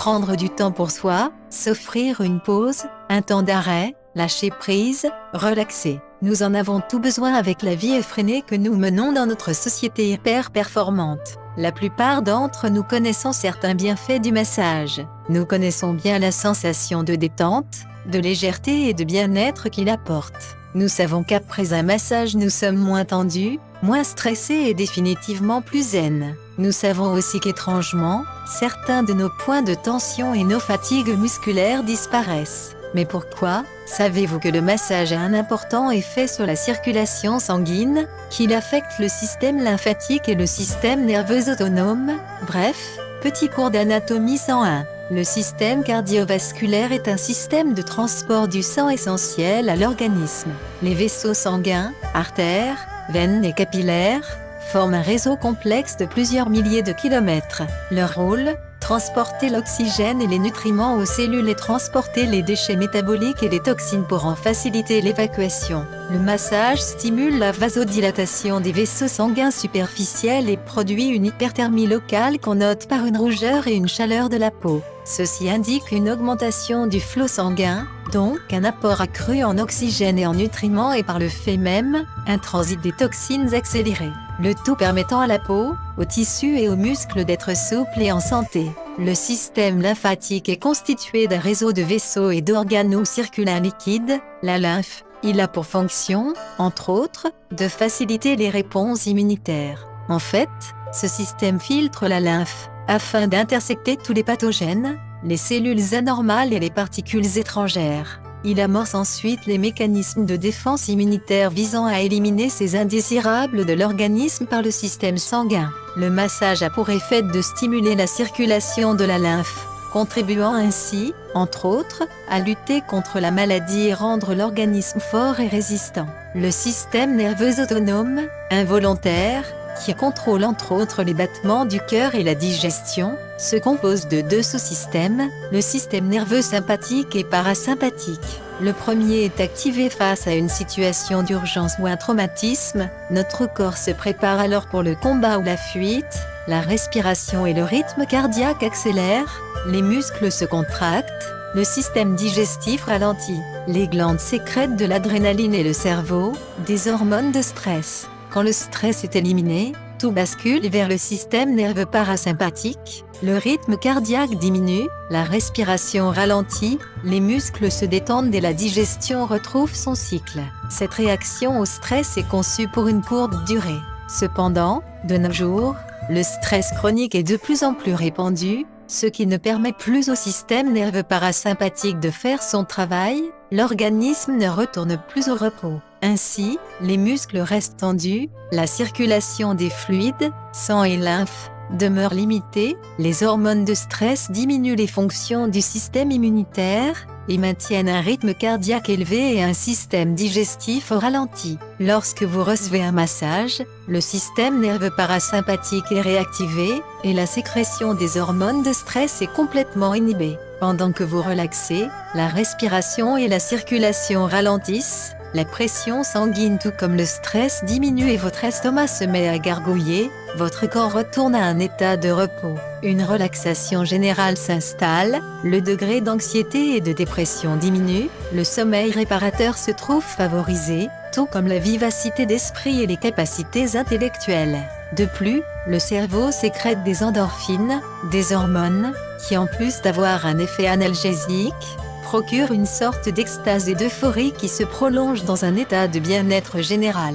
prendre du temps pour soi, s'offrir une pause, un temps d'arrêt, lâcher prise, relaxer. Nous en avons tout besoin avec la vie effrénée que nous menons dans notre société hyper performante. La plupart d'entre nous connaissons certains bienfaits du massage. Nous connaissons bien la sensation de détente, de légèreté et de bien-être qu'il apporte. Nous savons qu'après un massage nous sommes moins tendus, moins stressés et définitivement plus zen. Nous savons aussi qu'étrangement, certains de nos points de tension et nos fatigues musculaires disparaissent. Mais pourquoi? Savez-vous que le massage a un important effet sur la circulation sanguine, qu'il affecte le système lymphatique et le système nerveux autonome? Bref, petit cours d'anatomie 101. Le système cardiovasculaire est un système de transport du sang essentiel à l'organisme. Les vaisseaux sanguins, artères, veines et capillaires forment un réseau complexe de plusieurs milliers de kilomètres. Leur rôle? Transporter l'oxygène et les nutriments aux cellules et transporter les déchets métaboliques et les toxines pour en faciliter l'évacuation. Le massage stimule la vasodilatation des vaisseaux sanguins superficiels et produit une hyperthermie locale qu'on note par une rougeur et une chaleur de la peau. Ceci indique une augmentation du flot sanguin, donc un apport accru en oxygène et en nutriments et par le fait même, un transit des toxines accéléré. Le tout permettant à la peau, aux tissus et aux muscles d'être souples et en santé. Le système lymphatique est constitué d'un réseau de vaisseaux et d'organes où circule un liquide, la lymphe. Il a pour fonction, entre autres, de faciliter les réponses immunitaires. En fait, ce système filtre la lymphe, afin d'intercepter tous les pathogènes, les cellules anormales et les particules étrangères. Il amorce ensuite les mécanismes de défense immunitaire visant à éliminer ces indésirables de l'organisme par le système sanguin. Le massage a pour effet de stimuler la circulation de la lymphe, contribuant ainsi, entre autres, à lutter contre la maladie et rendre l'organisme fort et résistant. Le système nerveux autonome, involontaire, qui contrôle entre autres les battements du cœur et la digestion, se compose de deux sous-systèmes, le système nerveux sympathique et parasympathique. Le premier est activé face à une situation d'urgence ou un traumatisme, notre corps se prépare alors pour le combat ou la fuite, la respiration et le rythme cardiaque accélèrent, les muscles se contractent, le système digestif ralentit, les glandes sécrètent de l'adrénaline et le cerveau, des hormones de stress. Quand le stress est éliminé, tout bascule vers le système nerveux parasympathique, le rythme cardiaque diminue, la respiration ralentit, les muscles se détendent et la digestion retrouve son cycle. Cette réaction au stress est conçue pour une courte durée. Cependant, de nos jours, le stress chronique est de plus en plus répandu, ce qui ne permet plus au système nerveux parasympathique de faire son travail, l'organisme ne retourne plus au repos. Ainsi, les muscles restent tendus, la circulation des fluides, sang et lymphe, demeure limitée, les hormones de stress diminuent les fonctions du système immunitaire, et maintiennent un rythme cardiaque élevé et un système digestif au ralenti. Lorsque vous recevez un massage, le système nerveux parasympathique est réactivé, et la sécrétion des hormones de stress est complètement inhibée. Pendant que vous relaxez, la respiration et la circulation ralentissent, la pression sanguine tout comme le stress diminue et votre estomac se met à gargouiller, votre corps retourne à un état de repos. Une relaxation générale s'installe, le degré d'anxiété et de dépression diminue, le sommeil réparateur se trouve favorisé, tout comme la vivacité d'esprit et les capacités intellectuelles. De plus, le cerveau sécrète des endorphines, des hormones, qui en plus d'avoir un effet analgésique, procure une sorte d'extase et d'euphorie qui se prolonge dans un état de bien-être général.